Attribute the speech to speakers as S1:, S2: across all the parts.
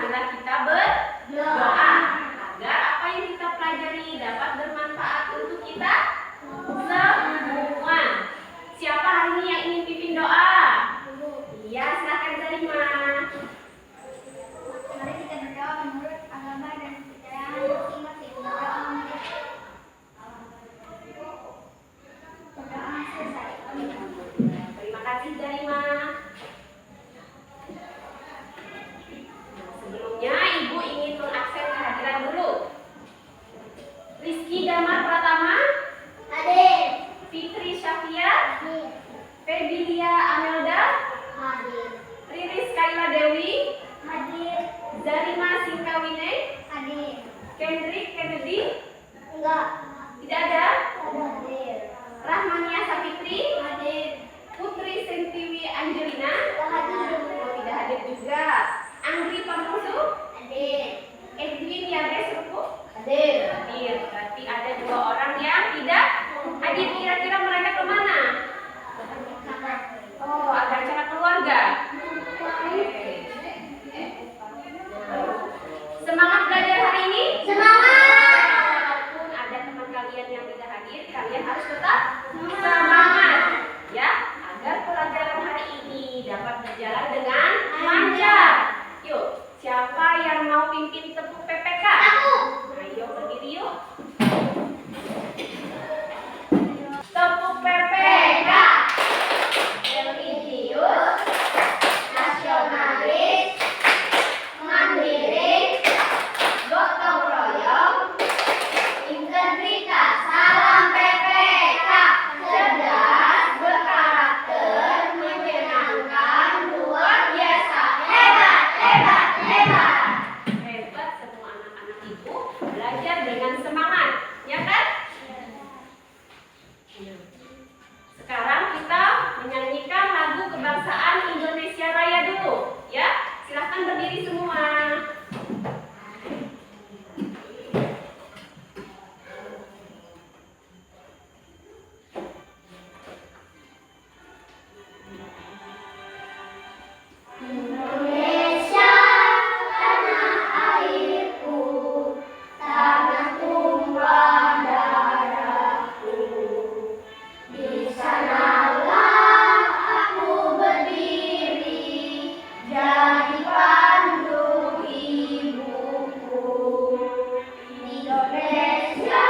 S1: marilah kita berdoa agar apa yang kita pelajari dapat bermanfaat untuk kita semua. Siapa hari ini yang ingin pimpin doa? Iya, silakan Zarima.
S2: Mari kita berdoa menurut agama dan kepercayaan masing-masing. Berdoa selesai.
S1: Terima kasih Zarima. Sebelumnya Ibu ingin mengakses kehadiran dulu. Rizky Damar Pratama,
S2: Hadir.
S1: Fitri Syafia,
S2: Hadir.
S1: Febilia Amelda,
S2: Hadir.
S1: Riris Kaila Dewi,
S2: Hadir.
S1: Zarima Singkawine,
S2: Hadir.
S1: Kendrick Kennedy,
S2: Enggak.
S1: tidak ada.
S2: Hadir.
S1: Rahmania Sapitri,
S2: Hadir.
S1: Putri Sentiwi Angelina,
S2: Hadir.
S1: tidak hadir juga. Anggi Pamusu,
S2: Hadir.
S1: Edwin Yades Rupu,
S2: Hadir.
S1: hadir. Berarti ada 2 orang yang tidak hadir. Kira-kira mereka kemana? Oh, ada acara keluarga. Semangat belajar hari ini.
S2: Semangat.
S1: Walaupun ada teman kalian yang tidak hadir, kalian harus tetap semangat, ya, agar pelajaran hari ini dapat berjalan dengan lancar. Yuk, siapa yang mau pimpin tepuk PPK?
S2: Aku.
S1: Ayo berdiri yuk. Tepuk PPK.
S2: Religius, nasionalis, mandiri, gotong royong, integritas. Salam PPK. Cerdas, berkarakter, menyenangkan, luar biasa. Hebat, hebat, hebat.
S1: Hebat semua anak-anak Ibu belajar dengan semangat, ya kan? Sekarang kita menyanyikan lagu kebangsaan Indonesia Raya dulu, ya. Silahkan berdiri semua.
S2: Indonesia, tanah airku, tanah tumpah darahku. Di sanalah aku berdiri, jadi pandu ibuku. Indonesia,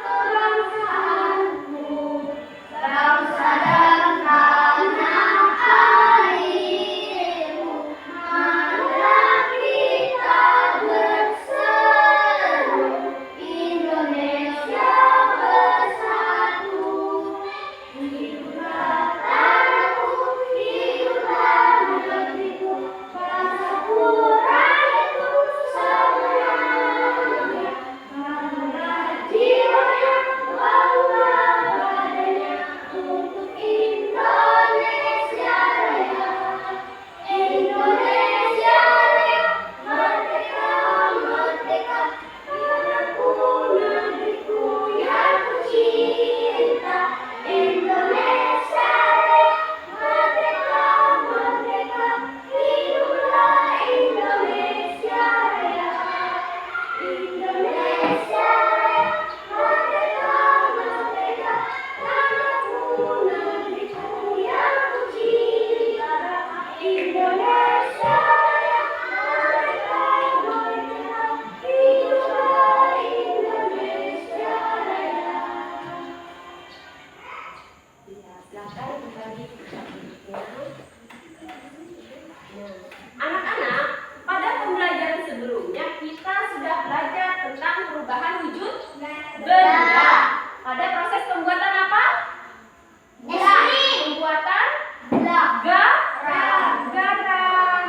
S2: kebangsaanku, bangsa dan tanah airmu. Marilah kita berseru, Indonesia bersatu. Hiduplah tanahku, hiduplah negeriku, bangsaku, rakyatku semuanya. Bangga jiwanya, bangga badannya, untuk Indonesia Raya. Indonesia Raya, merdeka, merdeka, tanahku, negeriku yang ku cinta. Indonesia Raya, merdeka, merdeka, hiduplah Indonesia Raya. Indonesia Raya, merdeka, merdeka, tanahku, negeriku yang ku cinta. Indonesia Raya, merdeka, merdeka, hiduplah Indonesia Raya.
S1: Ya, silahkan berbagi. Anak-anak, pada pembelajaran sebelumnya kita sudah belajar tentang perubahan wujud benda. Pada proses pembuatan apa? Pembuatan garam.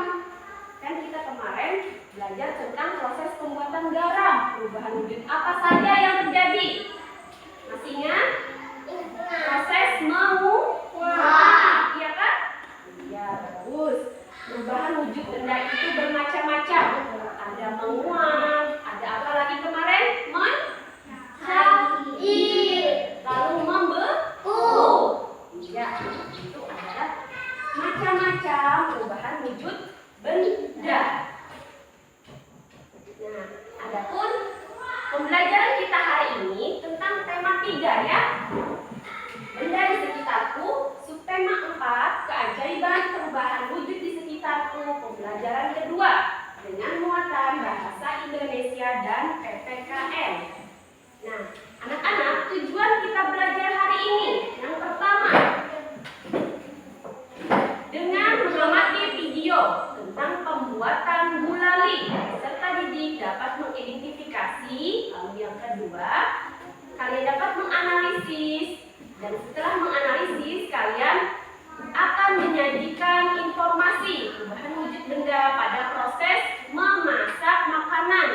S1: Kan kita kemarin belajar tentang proses pembuatan garam. Perubahan wujud apa saja yang terjadi? Masih ingat? Proses menguap, iya kan? Iya, bagus. Perubahan wujud benda itu bermacam-macam. Ada menguap, ada apa lagi kemarin? Mencair, lalu membeku. Ya, itu adalah macam-macam perubahan wujud benda. kalian dapat menganalisis, dan setelah menganalisis kalian akan menyajikan informasi perubahan wujud benda pada proses memasak makanan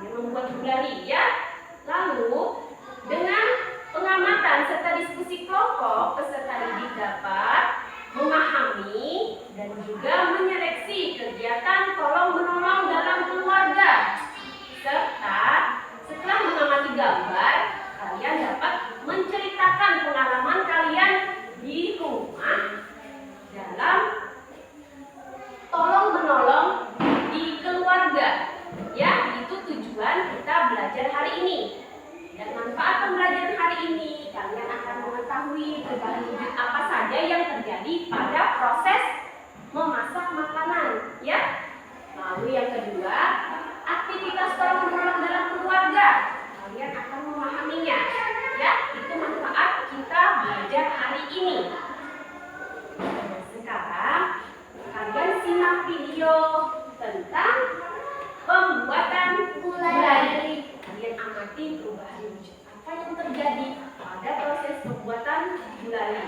S1: yang membuat gulali ya. Lalu dengan pengamatan serta diskusi kelompok, peserta didik dapat memahami dan juga menyeleksi kegiatan tolong-menolong dalam keluarga. Serta setelah mengamati gambar, kalian dapat menceritakan pengalaman kalian di rumah dalam tolong-menolong di keluarga. Ya, itu tujuan kita belajar hari ini. Dan manfaat pembelajaran hari ini, kalian akan mengetahui perubahan wujud apa saja yang terjadi pada proses memasak makanan, ya. Lalu yang kedua, aktivitas tolong-menolong dalam keluarga. Kalian akan memahaminya, ya. Itu manfaat kita belajar hari ini. Sekarang kalian simak video tentang pembuatan gulali. Kalian amati perubahan wujud apa yang terjadi pada proses pembuatan gulali.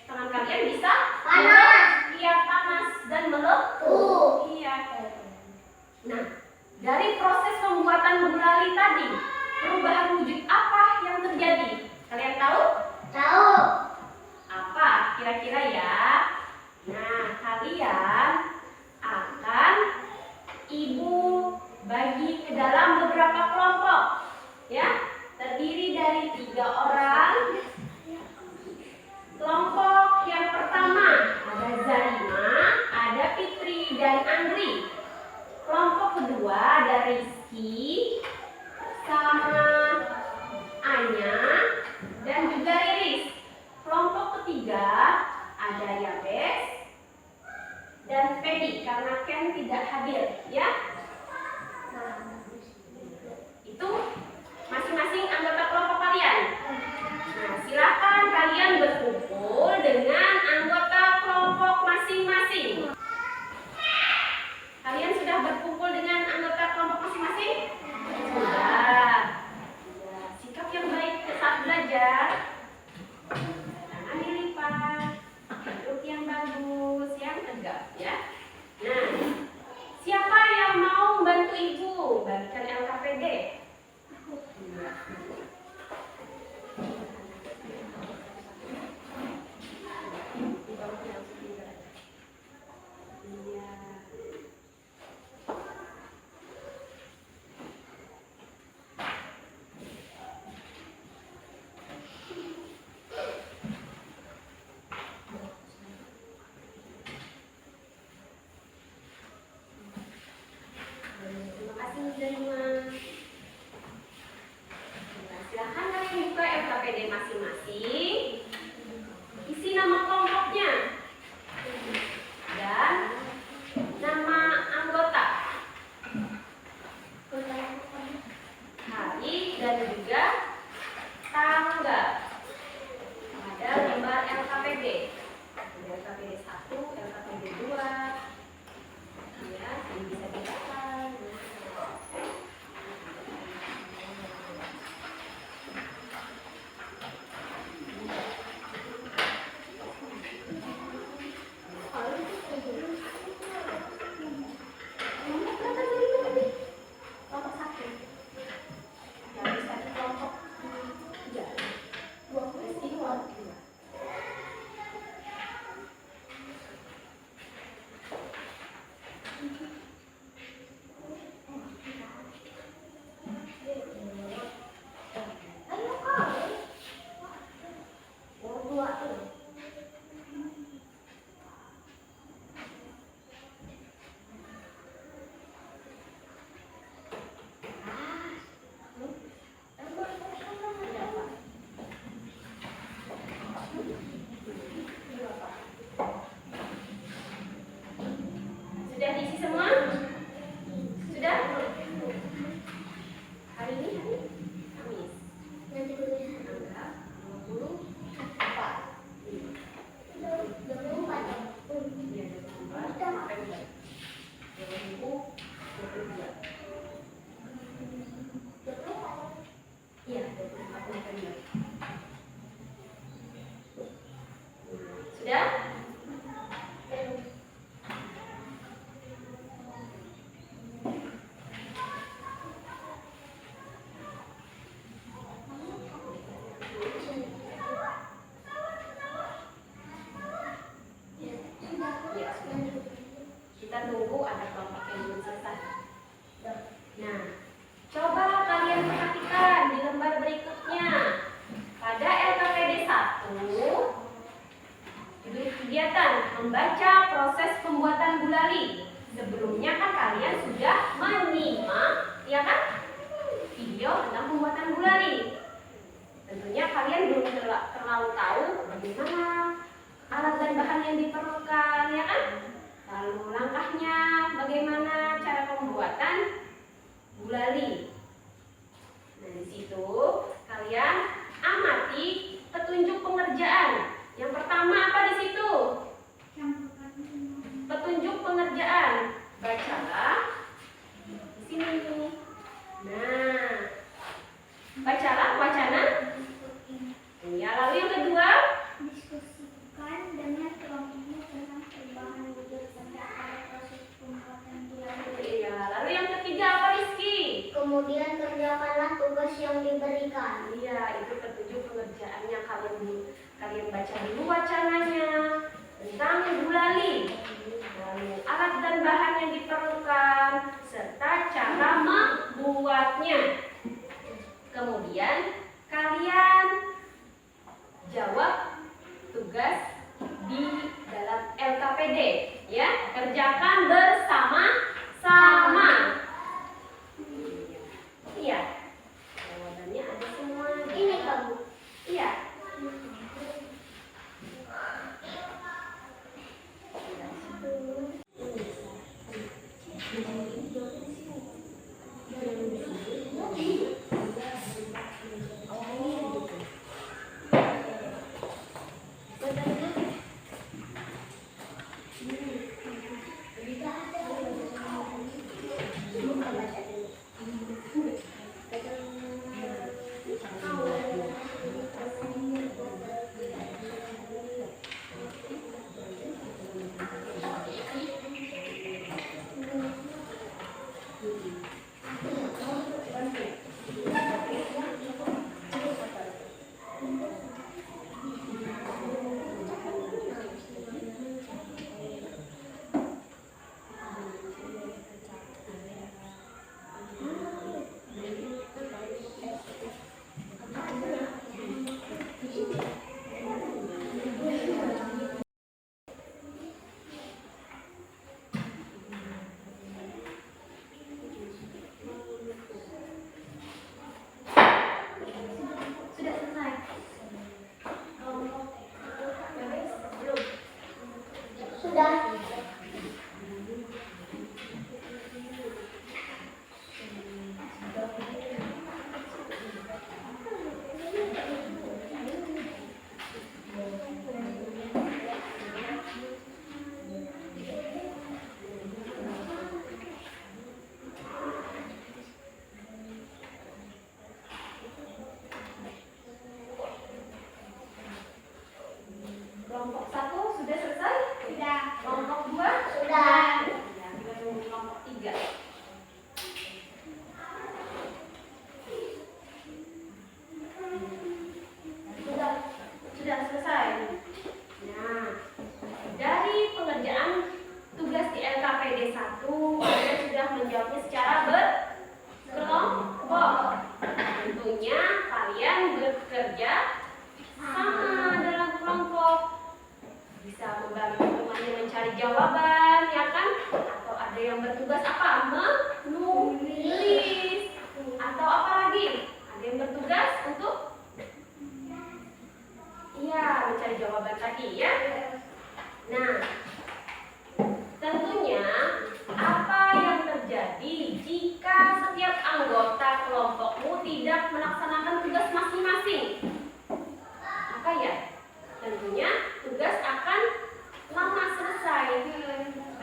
S1: tangan kalian bisa
S2: Panas.
S1: Iya, panas dan melepuh. Iya. Nah, dari proses pembuatan gulali tadi, perubahan wujud apa yang terjadi? Kalian tahu?
S2: Tahu.
S1: Apa kira-kira ya? Nah, kalian akan ibu bagi ke dalam beberapa kelompok, ya, terdiri dari 3 orang. Kelompok yang pertama ada Zarima, ada Fitri dan Andri. Kelompok kedua ada Rizky sama Anya dan juga Riris. Kelompok ketiga ada Yabes dan Pedi karena Ken tidak hadir, ya. Itu masing-masing anggota kelompok kalian. Nah, silakan kalian berkumpul dengan anggota kelompok masing-masing. Kalian sudah berkumpul dengan anggota kelompok masing-masing? Sudah. Ya, sikap yang baik saat belajar. Tangan dilipat, duduk yang bagus, yang tegak, ya. Nah, siapa yang mau membantu ibu bagikan LKPD? Terima kasih Zarima. Silahkan kalian buka LKPD masing-masing. Isi nama kelompoknya dan nama anggota, hari dan juga tanggal. Ada lembar LKPD. Ada LKPD 1, LKPD 2. Ya, ini bisa dibaca. Sudah diisi semua? Sudah? Hari ini Kamis.
S2: Nanti gue
S1: Tanggal 24. Iya, 24. Sampai 2022. Iya, 24 November. Sudah? Ya, sudah. Kita tunggu ada kelompok yang belum selesai. Nah, coba kalian perhatikan di lembar berikutnya. Pada LKPD 1, judul kegiatan membaca proses pembuatan gulali. Sebelumnya kan kalian sudah menyimak, ya kan, video tentang pembuatan gulali. Tentunya kalian belum terlalu tahu bagaimana alat dan bahan yang diperlukan, ya kan? Lalu langkahnya, bagaimana cara pembuatan gulali. Nah, di situ kalian amati petunjuk pengerjaan. Yang pertama apa di situ? Petunjuk pengerjaan. Bacalah di sini. Nah, bacalah wacana. Ya, lalu yang kedua, kalian baca dulu wacananya tentang gulali, lalu alat dan bahan yang diperlukan, serta cara membuatnya. Kemudian kalian jawab tugas di dalam LKPD, ya, kerjakan bersama-sama. Iya, jawabannya ada semua.
S2: Ini kamu.
S1: Iya. Sudah selesai. Belum.
S2: Sudah.
S1: Kelompok 1 sudah selesai?
S2: Sudah.
S1: Kelompok 2?
S2: Sudah.
S1: Ya, kita tunggu kelompok 3. Sudah selesai. Nah, dari pengerjaan tugas di LKPD 1, kalian sudah menjawabnya secara berkelompok. Tentunya kalian bekerja sama dalam kelompok. Bisa membantu temannya mencari jawaban, ya kan? Atau ada yang bertugas apa? Menulis. Atau apa lagi? Ada yang bertugas untuk mencari jawaban tadi, ya. Nah, tentunya apa yang terjadi jika setiap anggota kelompokmu tidak melaksanakan tugas masing-masing? Maka ya, tentunya tugas akan lama selesai.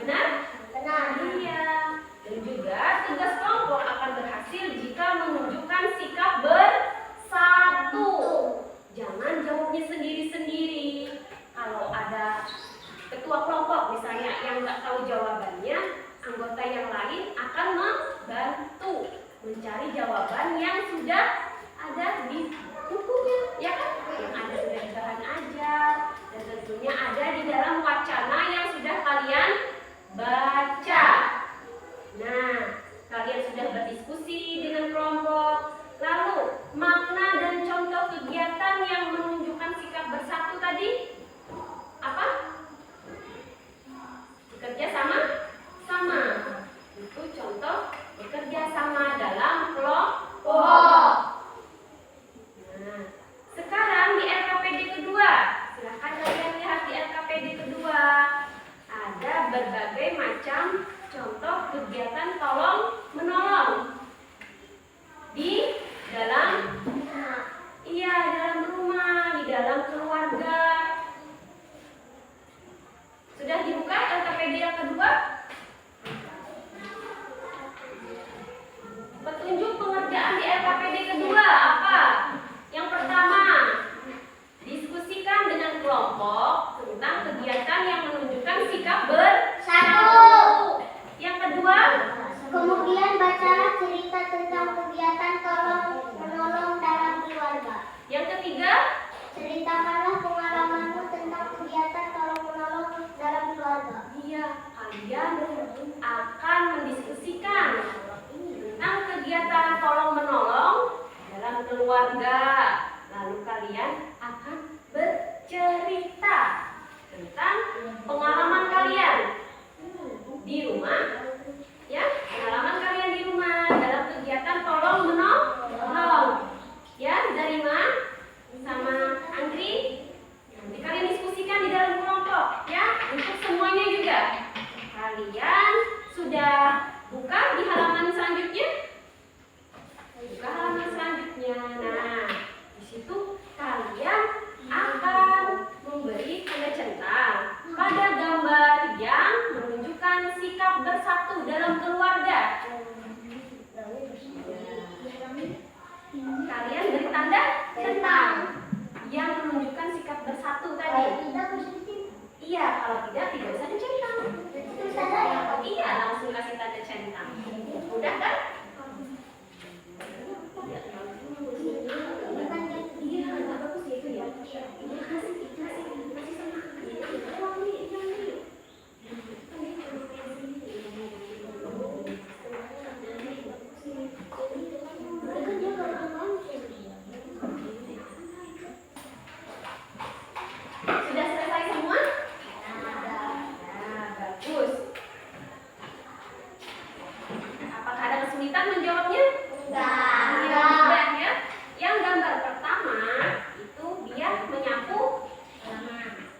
S1: Benar?
S2: Benar.
S1: Iya. Dan juga tugas kelompok akan berhasil jika menunjukkan sikap bersatu. Jangan jawabnya sendiri-sendiri. Kalau ada ketua kelompok misalnya yang nggak tahu jawabannya, anggota yang lain akan membantu mencari jawaban yang sudah ada di bukunya, ya kan? Yang ada sudah di bahan ajar dan tentunya ada di dalam wacana yang sudah kalian baca. Nah, kalian sudah berdiskusi dengan kelompok. Lalu, makna dan contoh kegiatan yang menunjukkan sikap bersatu tadi apa? Bekerja sama? Sama. Itu contoh bekerja sama dalam kelompok. Iya, kalau tidak usah dicentang. Iya, langsung kasih tanda centang. Udah kan? Iya, nggak bagus ya itu ya. Ini kasih sama. Sudah selesai semua? Nah, bagus. Apakah ada kesulitan menjawabnya? Iya, tidak ya. Yang gambar pertama itu dia menyapu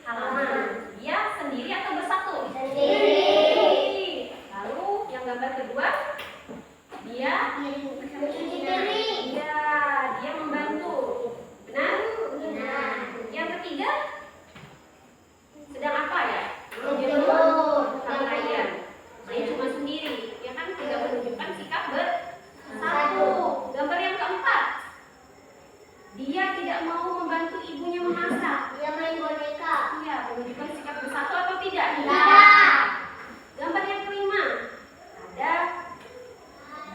S1: halaman. Dia sendiri atau bersatu? Sendiri. Lalu yang gambar kedua dia dia membantu. Benar? Yang ketiga sedang apa ya? Menjemur pakaian. Saya cuma sendiri, ya kan tidak menunjukkan sikap bersatu. Gambar yang keempat, dia tidak mau membantu ibunya memasak.
S2: Dia main boneka.
S1: Iya, menunjukkan sikap bersatu atau tidak?
S2: Tidak.
S1: Gambar yang kelima, ada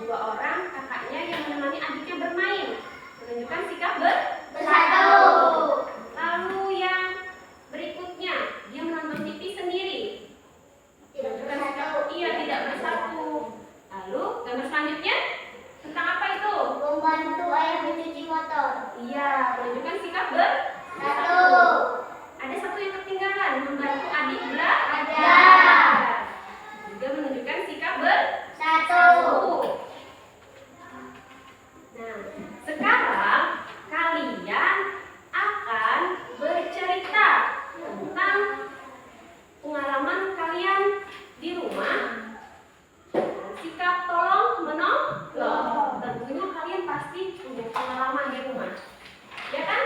S1: dua orang kakaknya yang menemani adiknya bermain, menunjukkan sikap
S2: Bersatu.
S1: Lalu yang berikutnya, dia menonton TV sendiri.
S2: Tidak
S1: Menunjukkan
S2: bersatu.
S1: iya, tidak bersatu. Lalu gambar selanjutnya tentang apa itu?
S2: Membantu ayah mencuci motor.
S1: Iya, menunjukkan sikap
S2: Satu.
S1: Ada satu yang ketinggalan, membantu adik belajar. Juga menunjukkan sikap
S2: Satu.
S1: Nah, sekarang kalian akan bercerita tentang pengalaman kalian di rumah. Sikap tolong menolong. Tentunya kalian pasti punya pengalaman di rumah, ya kan?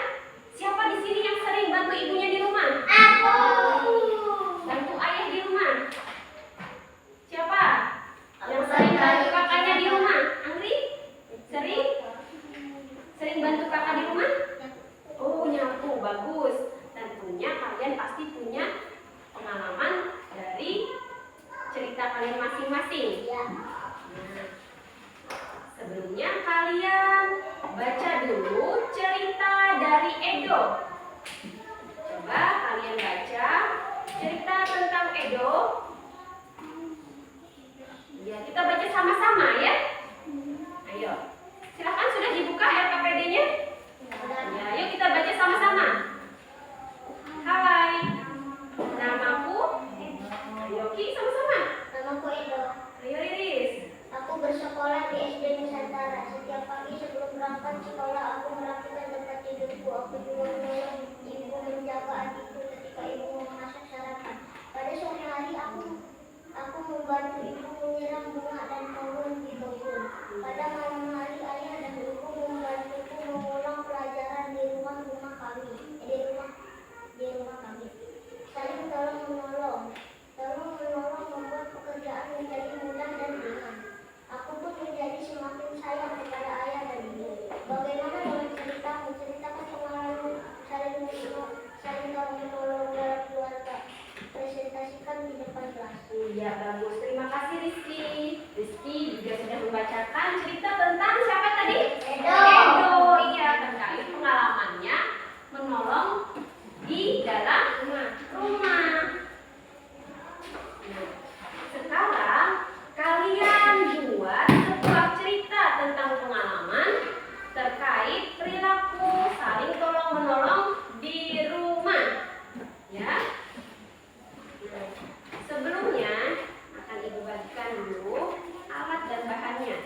S1: Siapa di sini yang sering bantu ibunya di rumah?
S2: Aku.
S1: Bantu ayah di rumah? Siapa? Yang sering bantu kakaknya di rumah? Angri? Sering? Sering bantu kakak di rumah? Oh, nyapu, bagus. Tentunya kalian pasti punya pengalaman dari cerita kalian masing-masing.
S2: Ya.
S1: Nah, sebelumnya kalian baca dulu cerita dari Edo. Coba kalian baca cerita tentang Edo. Ya, kita baca sama-sama ya. Ayo, silakan sudah dibuka RKPD-nya. Ya, yuk kita baca sama-sama. Hai, namaku. Ayo Ki, sama-sama.
S2: Namaku Edo.
S1: Ayo Riris.
S2: Aku bersekolah di SD Nusantara. Setiap pagi sebelum berangkat sekolah, aku merapikan tempat tidurku. Aku juga menolong ibu menjaga adikku ketika ibu memasak sarapan. Pada sore hari, aku membantu ibu menyiram bunga dan pohon di kebun. Pada malam hari, ayah dan ibu membantuku mengulang pelajaran di rumah kami. Di rumah kami. Saling tolong menolong. Tolong menolong membuat pekerjaan menjadi mudah dan ringan. Aku pun menjadi semakin sayang kepada ayah dan ibu. Bagaimana dengan ceritamu? Ceritakan pengalaman saling tolong menolong dalam keluarga. Presentasikan di depan kelas.
S1: Iya, bagus. Terima kasih Rizky. Rizky juga sudah membacakan cerita tentang siapa tadi? Edo. Iya, terkait pengalamannya menolong di dalam rumah. Nah, sekarang kalian buat sebuah cerita tentang pengalaman terkait perilaku saling tolong menolong di rumah. Ya. Nah, sebelumnya akan Ibu bagikan dulu alat dan bahannya.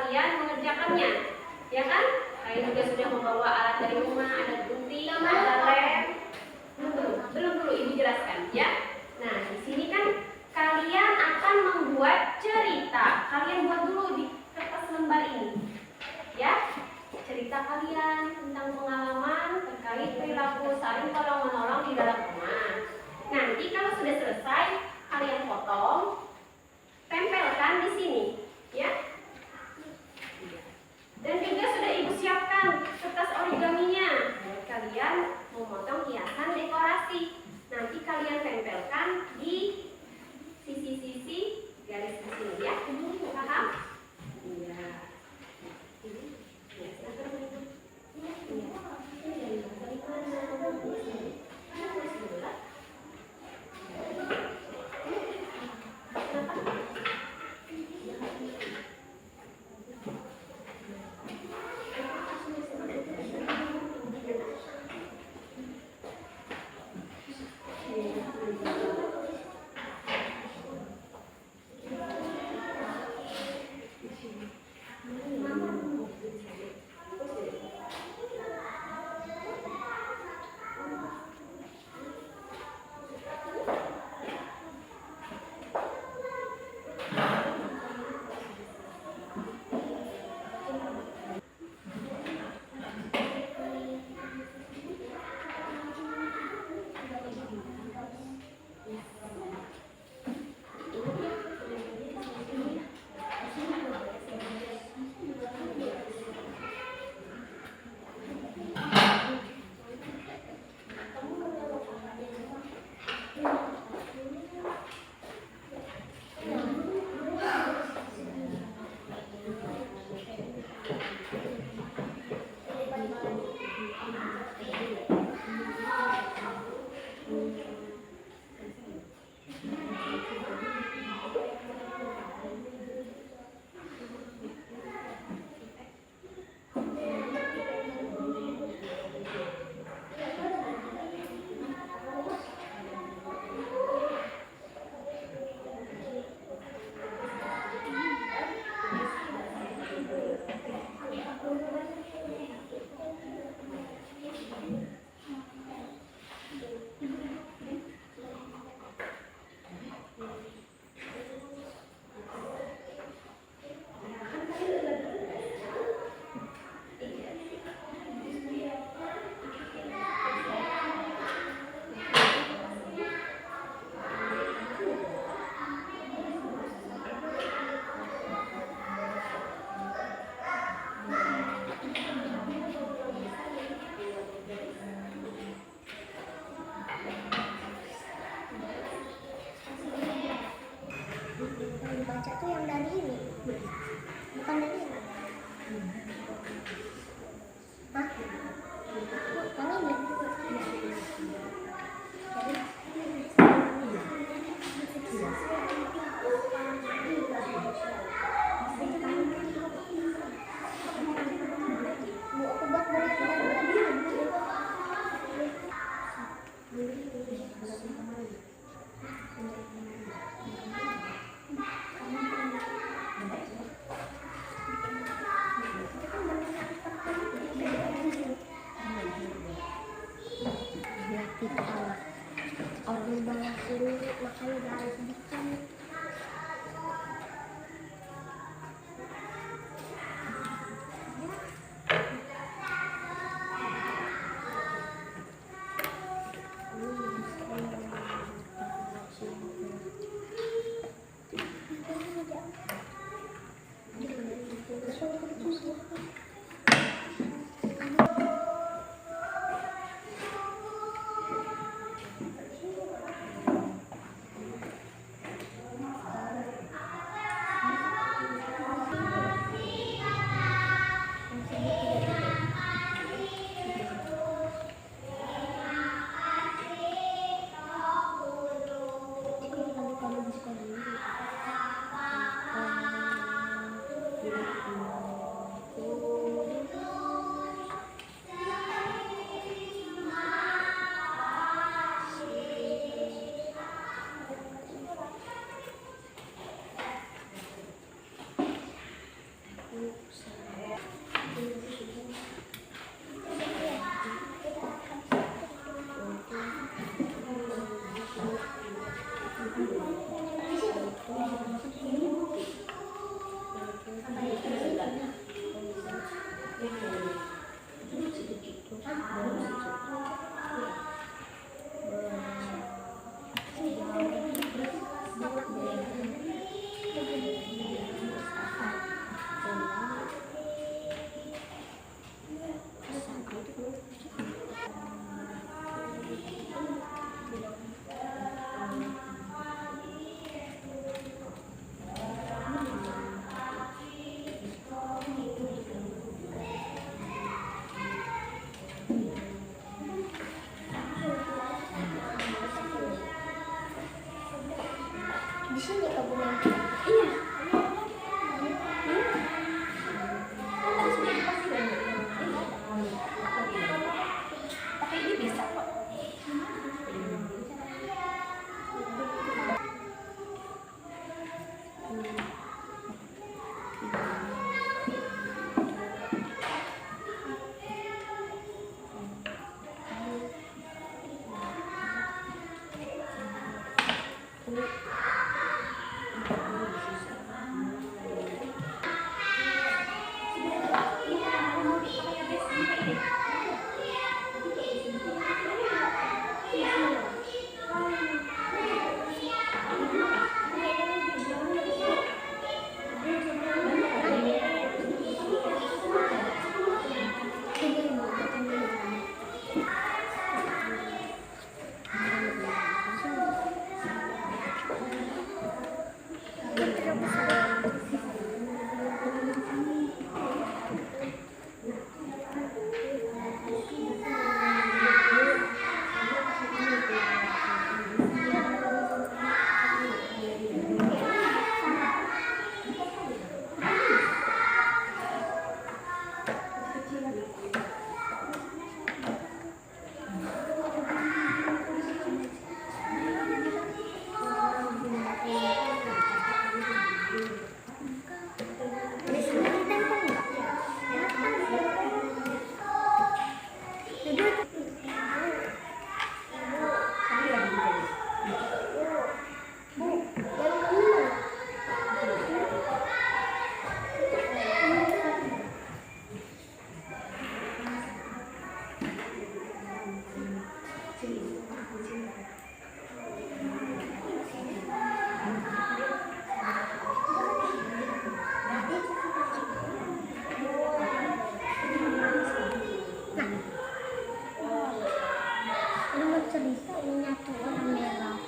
S1: kalian mengerjakannya, ya kan? Kalian juga sudah membawa alat dari rumah, ada gunting, ada lem. Belum dulu Ibu jelaskan, ya. Nah, di sini kan kalian akan membuat cerita. Kalian buat dulu di kertas lembar ini, ya. Cerita kalian tentang pengalaman terkait perilaku saling tolong menolong di dalam rumah. Nanti kalau sudah selesai, kalian potong, tempelkan di sini, ya. Dan juga sudah Ibu siapkan kertas origaminya buat kalian memotong hiasan dekorasi. Nanti kalian tempelkan di sisi-sisi garis di sini, ya. Paham? Iya.
S2: Baca tuh yang dari ini, bukan dari ini. Hah? Yang ini? Bu, aku buat boleh. Orang banyak ini makanya udah harus bikin. Di sini kebun.
S1: Iya. Tapi ini bisa kok.
S2: Cerita ini nyatu orang merah.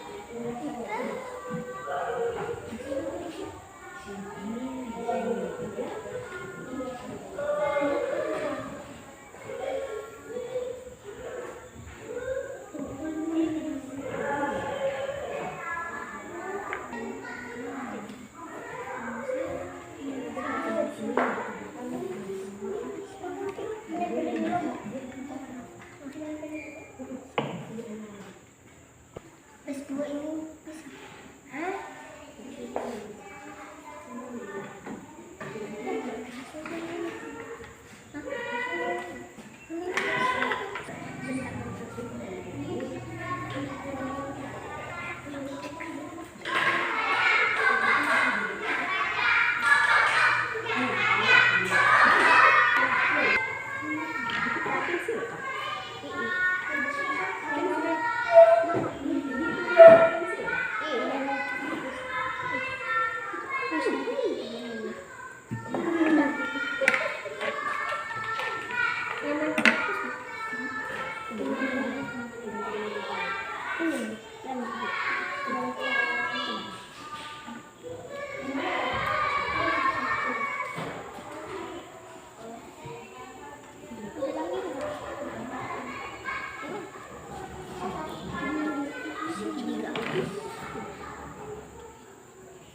S2: S2 ini bisa. Hah?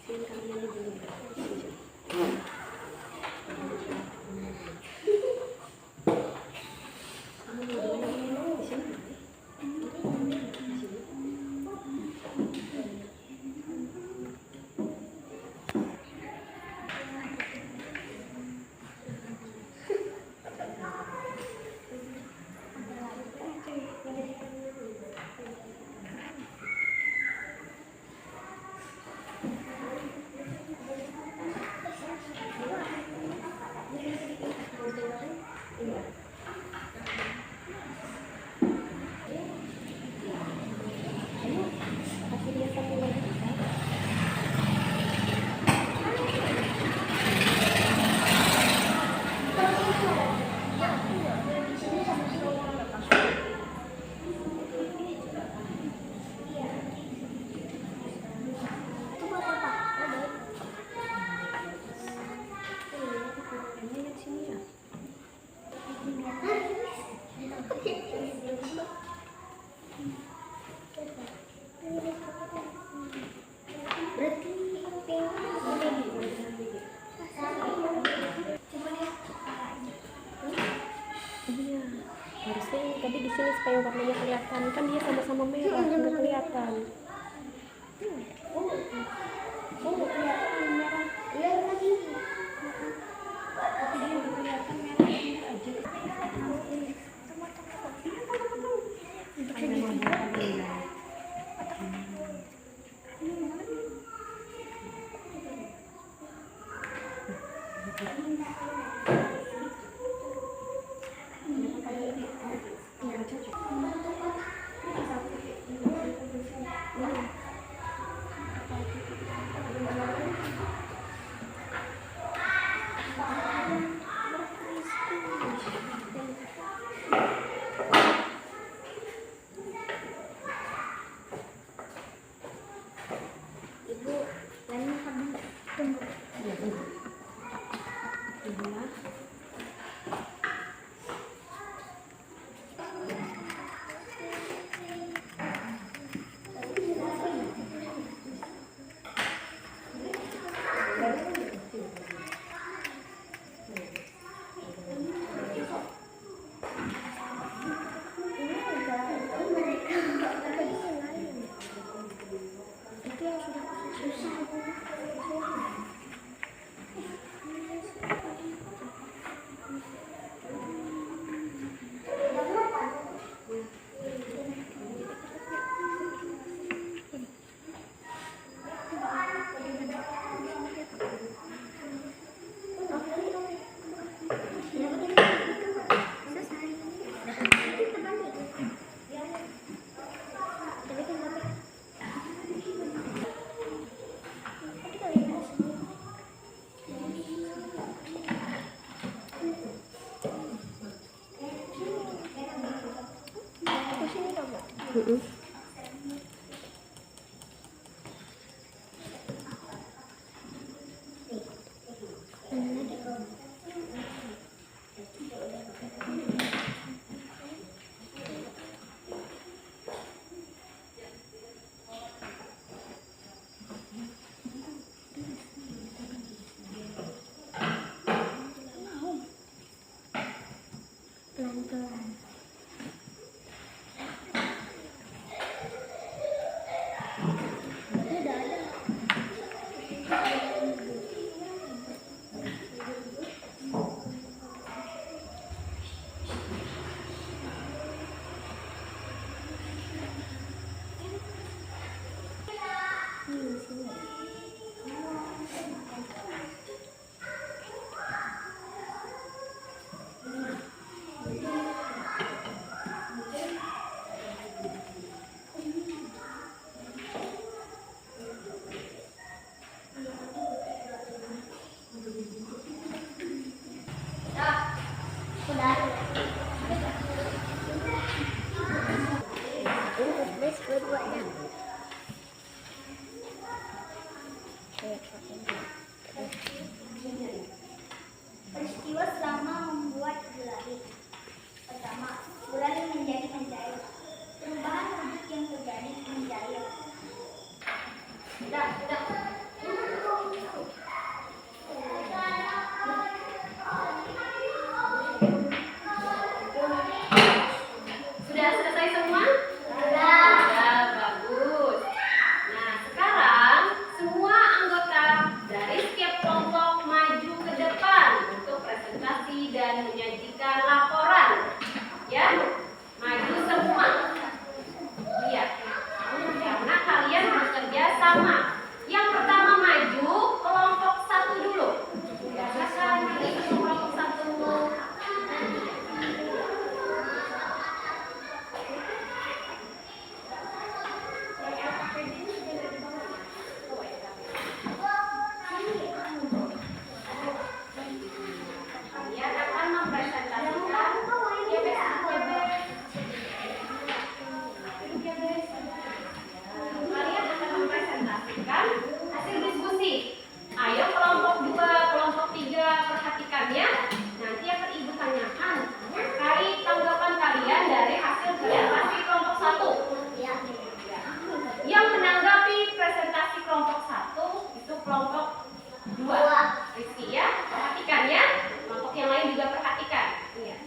S1: Sini kami dulu. supaya warnanya kelihatan. Kan dia sama-sama merah, nggak kelihatan. Nggak kelihatan merah.
S2: Iya lagi.
S1: Tapi dia nggak kelihatan merah ini aja.
S2: Ibu, lain habis. Tunggu. Ini udah mereka ini lain. Itu yang sudah susah. Pelan-pelan. Ini udah ada. Sini. Udah ada. Ini tulis dua-duanya. Peristiwa selama membuat gulali. Pertama, gulali menjadi mencair. Perubahan wujud yang terjadi mencair.
S1: Sudah selesai semua?
S2: Sudah.
S1: Ya, bagus. Nah, sekarang semua anggota dari setiap kelompok maju ke depan untuk presentasi dan menyajikan laporan. Ya, maju semua. Lihat, karena kalian bekerja sama. Yang pertama maju kelompok 1 dulu. Silakan maju kelompok 1. Kalian akan mempresentasikan kalian akan mempresentasikan hasil diskusi. Ayo kelompok 2, kelompok 3 perhatikan ya. Nanti akan Ibu tanyakan terkait tanggapan kalian dari hasil presentasi kelompok 1. Yang menanggapi presentasi kelompok 1 itu kelompok 2. Rizky ya, perhatikan ya. Kelompok yang lain juga perhatikan. Iya.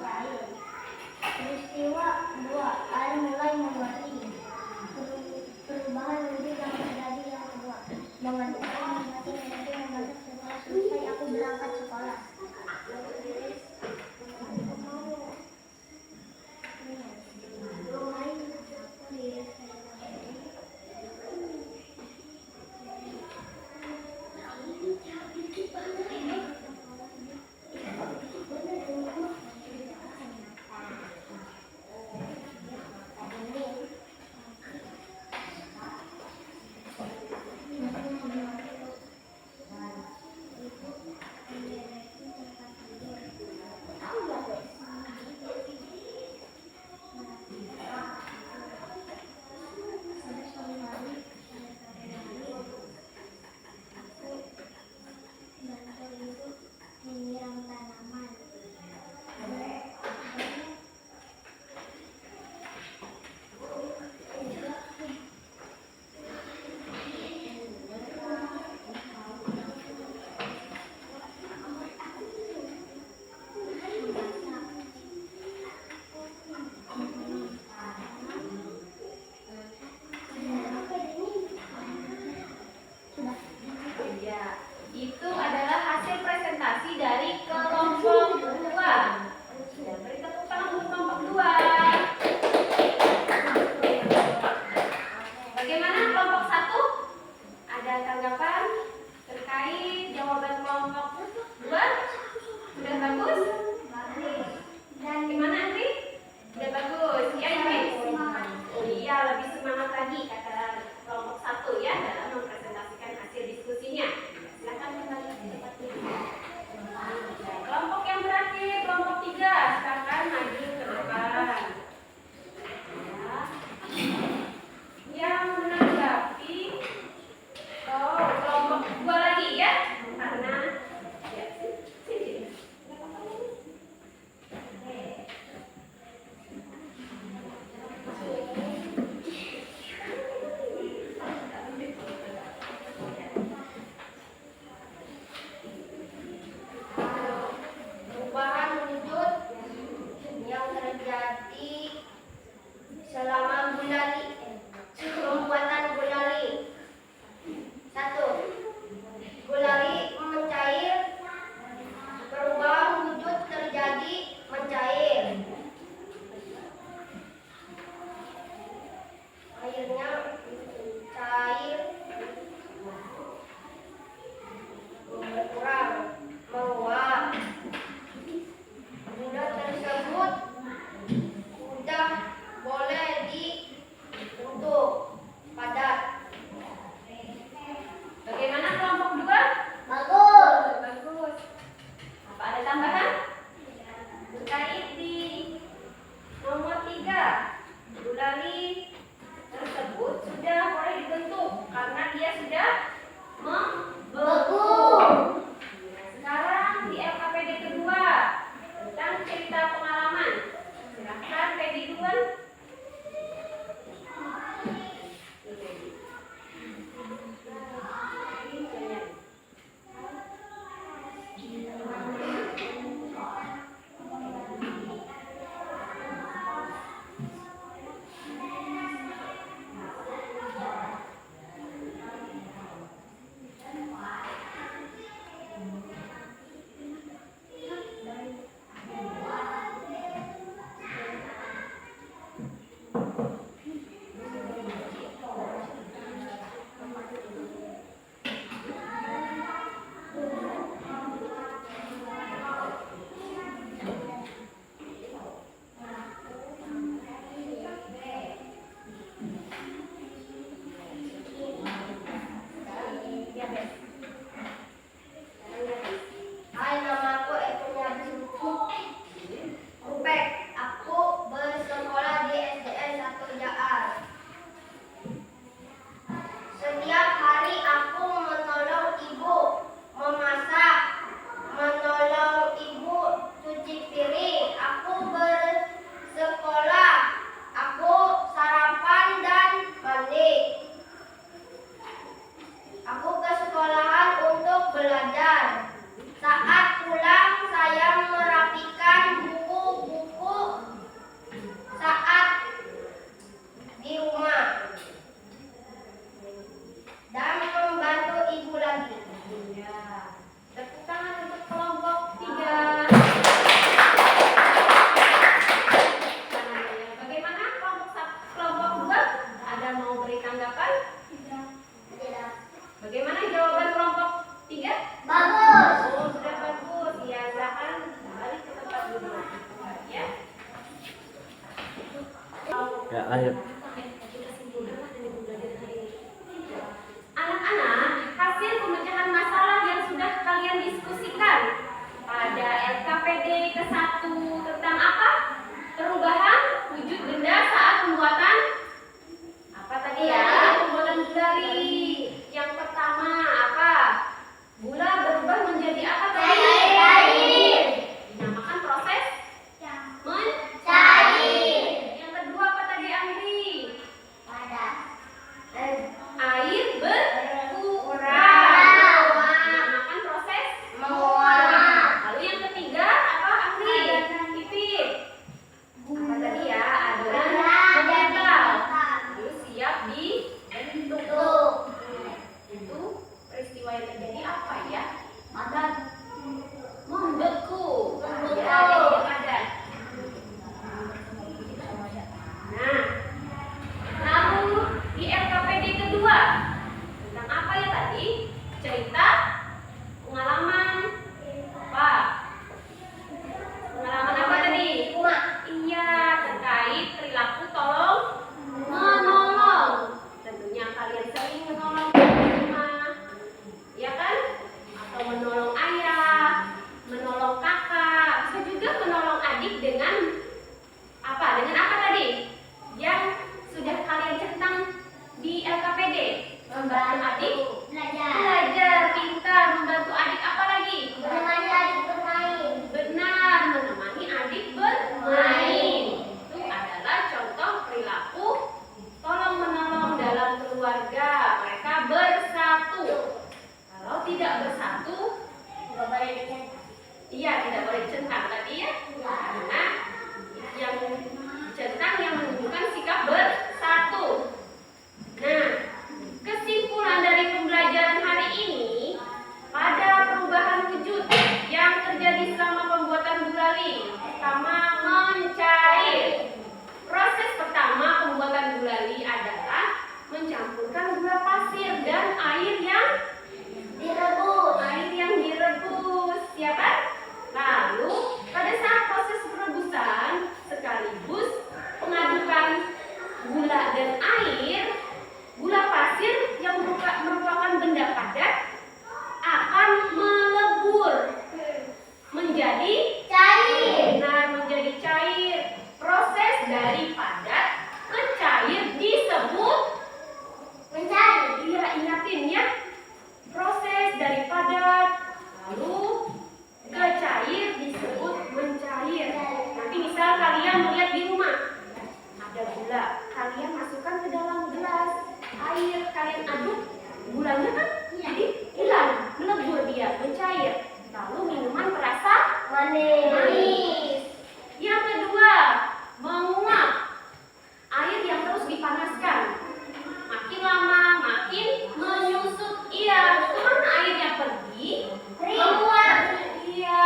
S2: cair. Peristiwa 2. Air mulai menguati. Perubahan wujud yang terjadi yang kedua. Mengaduk air menguati memasak setelah selesai aku berangkat sekolah.
S3: Ya, lanjut.
S1: Anak-anak, hasil pemecahan masalah yang sudah kalian diskusikan pada LKPD ke-1 tentang apa? Perubahan wujud benda saat pembuatan apa tadi ya? Pembuatan gulali. Yang pertama apa? Gula berubah menjadi apa tadi?
S2: Cair.
S1: Dinamakan proses
S2: Cair.
S1: Yang kedua apa tadi, Andri?
S2: Padat.
S1: Air berkurang. Dinamakan proses
S2: Menguap.
S1: Lalu yang ketiga apa, Andri? Pipit. Apa tadi ya? Adonan mengental. Lalu siap dibentuk. Itu peristiwa yang terjadi apa ya?
S2: Padat.
S1: Membeku.
S2: Membeku.
S1: Ya, jadi padat. Nah, lalu di LKPD kedua tentang apa ya tadi? Cerita pengalaman apa? Pengalaman apa tadi? Iya, terkait perilaku tolong menolong. Tentunya kalian sering menolong di rumah, ya kan? Atau menolong ayah, menolong kakak, bisa juga menolong adik dengan apa? Dengan apa tadi? Yang sudah kalian centang di LKPD. Membantu adik belajar, pintar, membantu adik apa lagi?
S2: Menemani adik bermain.
S1: Benar, menemani adik bermain. Itu adalah contoh perilaku tolong menolong dalam keluarga. Mereka bersatu. Kalau tidak bersatu,
S2: Nggak boleh dicentak.
S1: iya tidak boleh centang tadi ya. Karena yang centang yang menunjukkan sikap bersatu. Nah, kesimpulan dari pembelajaran hari ini, pada perubahan wujud yang terjadi selama pembuatan gulali, pertama mencair. Proses pertama pembuatan gulali adalah mencampurkan gula pasir dan air yang direbus, ya kan? Lalu pada saat proses perebusan sekaligus pengadukan gula dan air, gula pasir yang merupakan benda padat akan melebur menjadi
S2: Cair.
S1: benar, menjadi cair. Proses dari padat ke cair disebut
S2: Mencair.
S1: Iya, ingatin ya. Proses dari padat lalu ke cair disebut mencair. Nanti misal kalian melihat di rumah ada gula, kalian masukkan ke dalam gelas air, kalian aduk, gulanya kan jadi hilang, melebur dia, mencair. Lalu minuman terasa
S2: Manis.
S1: Yang kedua, menguap. Air yang terus dipanaskan. Makin lama makin menyusut. Iya, kemana airnya pergi?
S2: Menguap.
S1: Iya,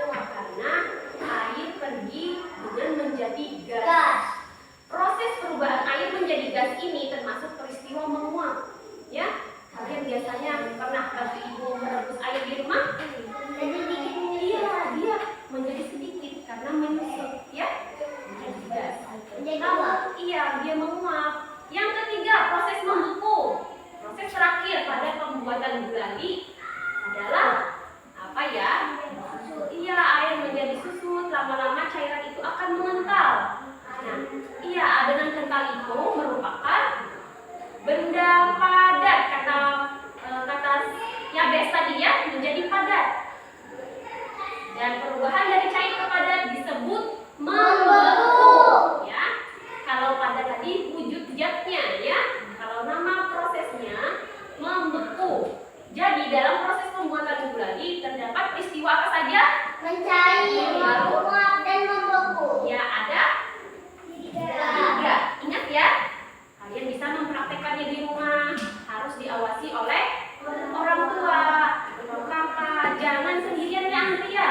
S1: karena air pergi dengan menjadi gas.
S2: Gas.
S1: Proses perubahan air menjadi gas ini termasuk peristiwa menguap. Ya, kalian biasanya pernah bantu ibu merebus air di rumah?
S2: Jadi dikit
S1: Iya, dia menjadi sedikit karena menyusut, ya, menjadi gas.
S2: Menjadi
S1: Lalu,
S2: uap.
S1: iya, dia menguap. Yang ketiga, proses membeku. Proses terakhir pada pembuatan gulali adalah apa ya? Iya, air menjadi susut. Lama-lama cairan itu akan mengental. Nah, iya, adonan kental itu merupakan benda padat. Kata Yabes tadi ya, menjadi padat. Dan perubahan dari cair ke padat disebut membeku. Ya, kalau padat tadi wujud zatnya ya. Kalau nama prosesnya membeku. Jadi dalam proses pembuatan gulali terdapat peristiwa apa saja?
S2: mencair, menguap, dan membeku.
S1: Ya, ada tiga. Ingat ya, kalian bisa mempraktekannya di rumah. Harus diawasi oleh orang tua atau kakak. Jangan sendirian ya, Andri ya.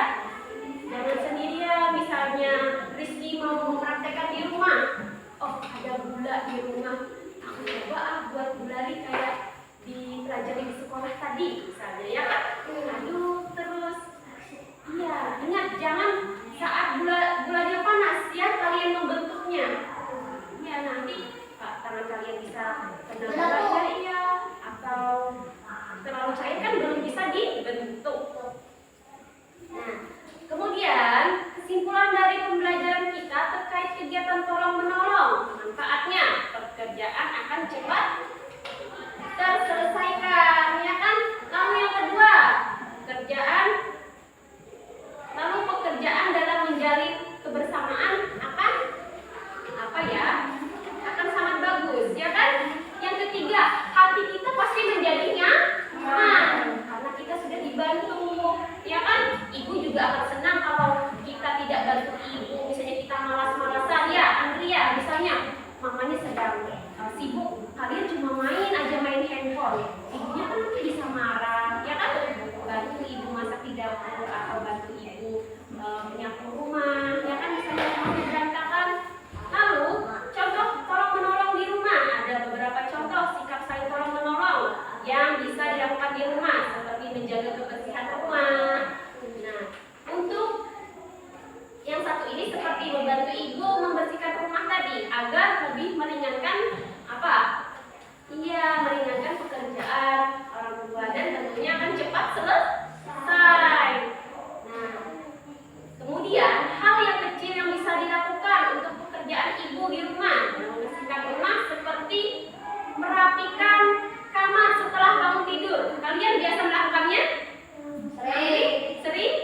S1: Jangan sendirian. Misalnya Rizky mau mempraktekkan di rumah. Oh, ada gula di rumah. Aku coba buat gulali kayak dipelajari di sekolah tadi, misalnya ya kan. Aduk terus. Iya, ingat jangan saat gulanya panas ya kalian membentuknya. Ya, nanti terkait kegiatan tolong-menolong. Manfaatnya, pekerjaan akan cepat terselesaikan, ya kan? Lalu yang kedua, pekerjaan dalam menjalin kebersamaan akan apa ya? Akan sangat bagus, ya kan? Yang ketiga, hati kita pasti menjadi nyaman karena kita sudah dibantu, ya kan? Ibu juga akan senang kalau kita tidak bantu ibu. Misalnya kita malas-malasan, ya Andrea, misalnya mamanya sedang sibuk, kalian cuma main handphone, ibunya kan nanti bisa marah, ya kan? Bantu ibu masak di dapur atau bantu ibu menyapu rumah, ya kan? Misalnya rumahnya berantakan. Lalu contoh tolong menolong di rumah, ada beberapa contoh sikap saling tolong menolong yang bisa dilakukan di rumah, seperti menjaga kebersihan rumah. Nah, untuk yang satu ini seperti membantu ibu membersihkan rumah tadi agar lebih meringankan apa? Iya, meringankan pekerjaan orang tua dan tentunya akan cepat selesai. Nah, kemudian hal yang kecil yang bisa dilakukan untuk pekerjaan ibu di rumah, membersihkan rumah seperti merapikan kamar setelah bangun tidur. Kalian biasa melakukannya? Sering?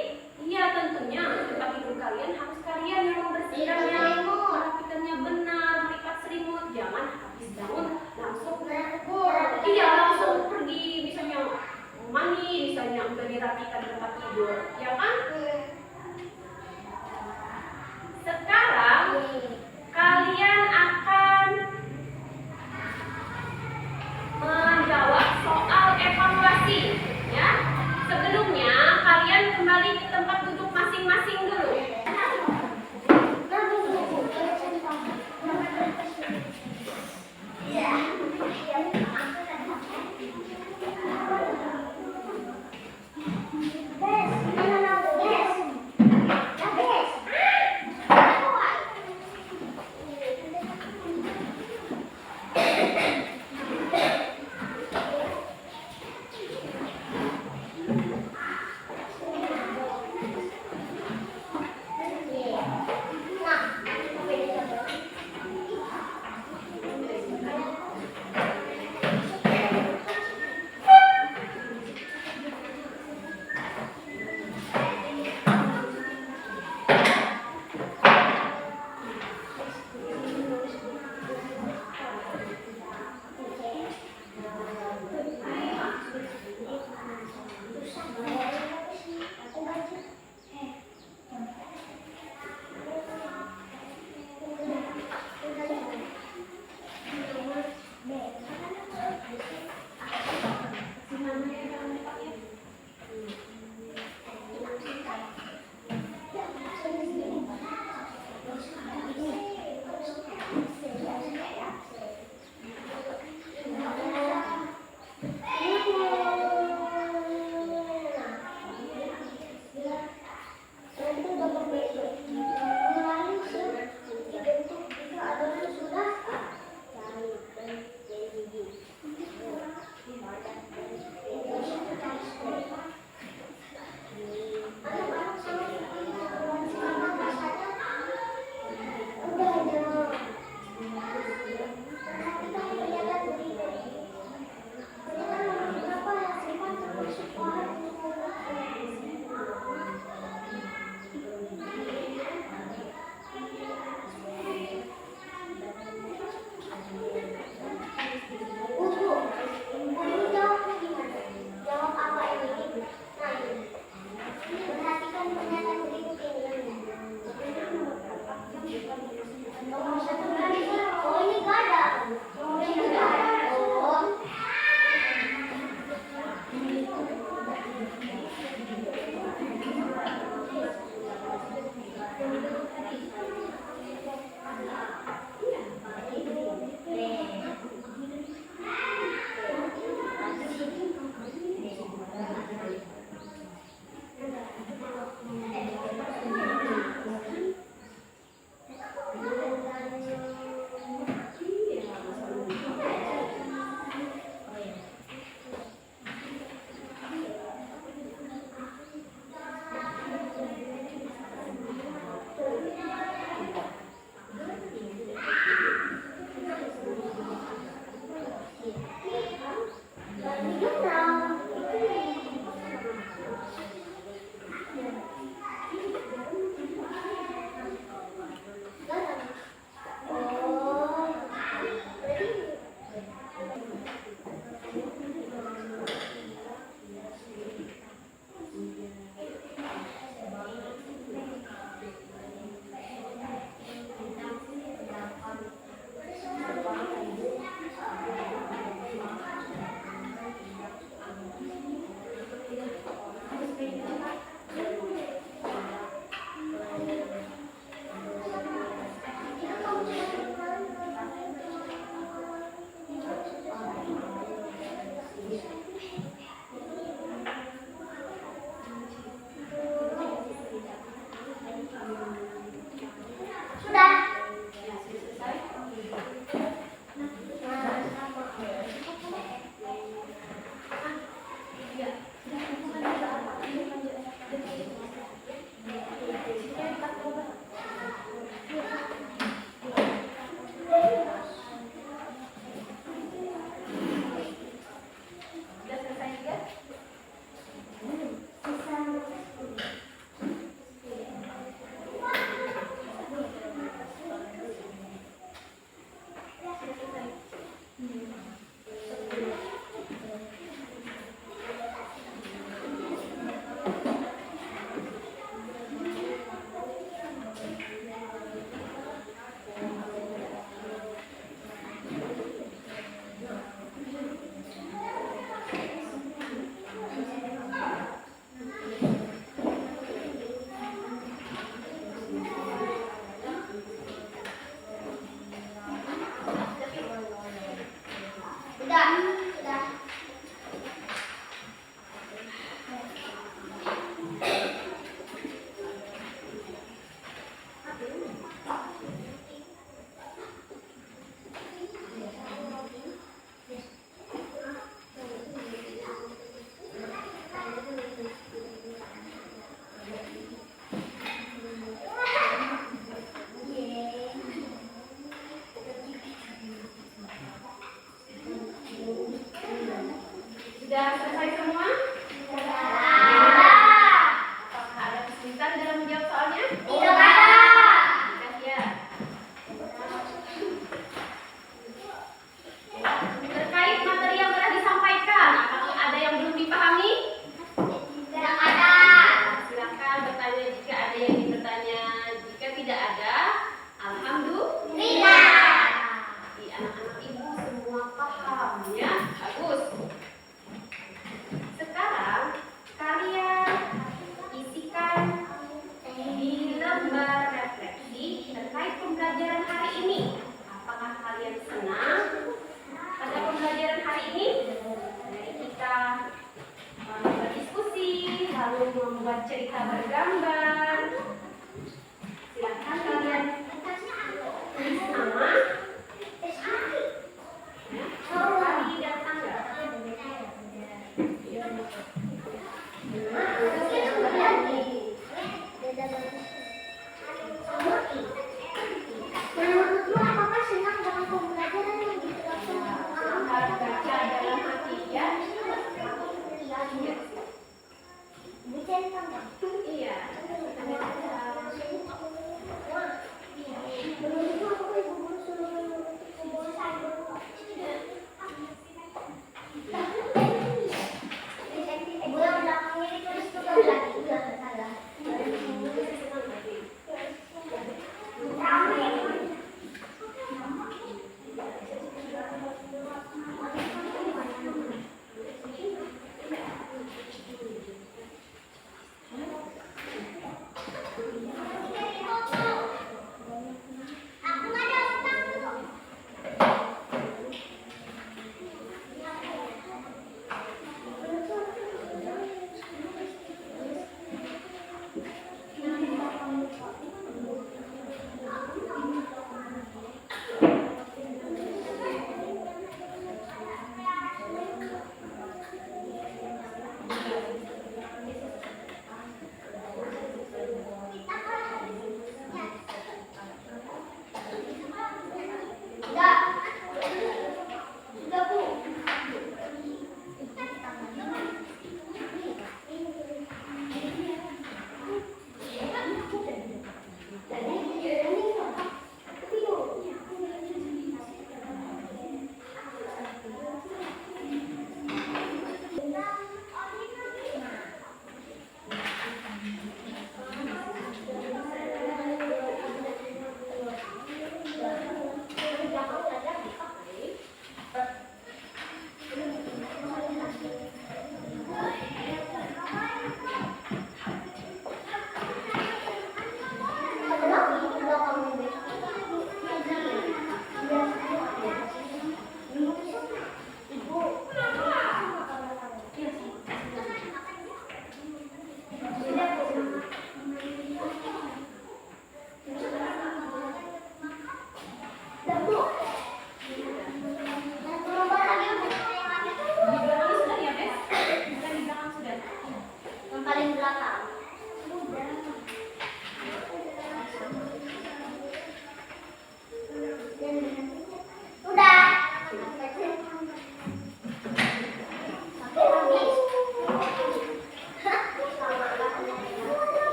S1: Iya, tentunya tempat tidur kalian harus kalian yang membersihkannya, merapikannya benar, melipat selimut, jangan habis bangun langsung langsung pergi, misalnya mandi, misalnya udah dirapikan tempat tidur. tidak ada? Alhamdulillah. Di anak-anak ibu semua paham ya, bagus. Sekarang kalian isikan di lembar refleksi terkait pembelajaran hari ini. Apakah kalian senang pada pembelajaran hari ini? Dari kita berdiskusi, lalu membuat cerita bergambar. Silakan kalian tulis nama, hari dan tanggal.
S2: Beda banget.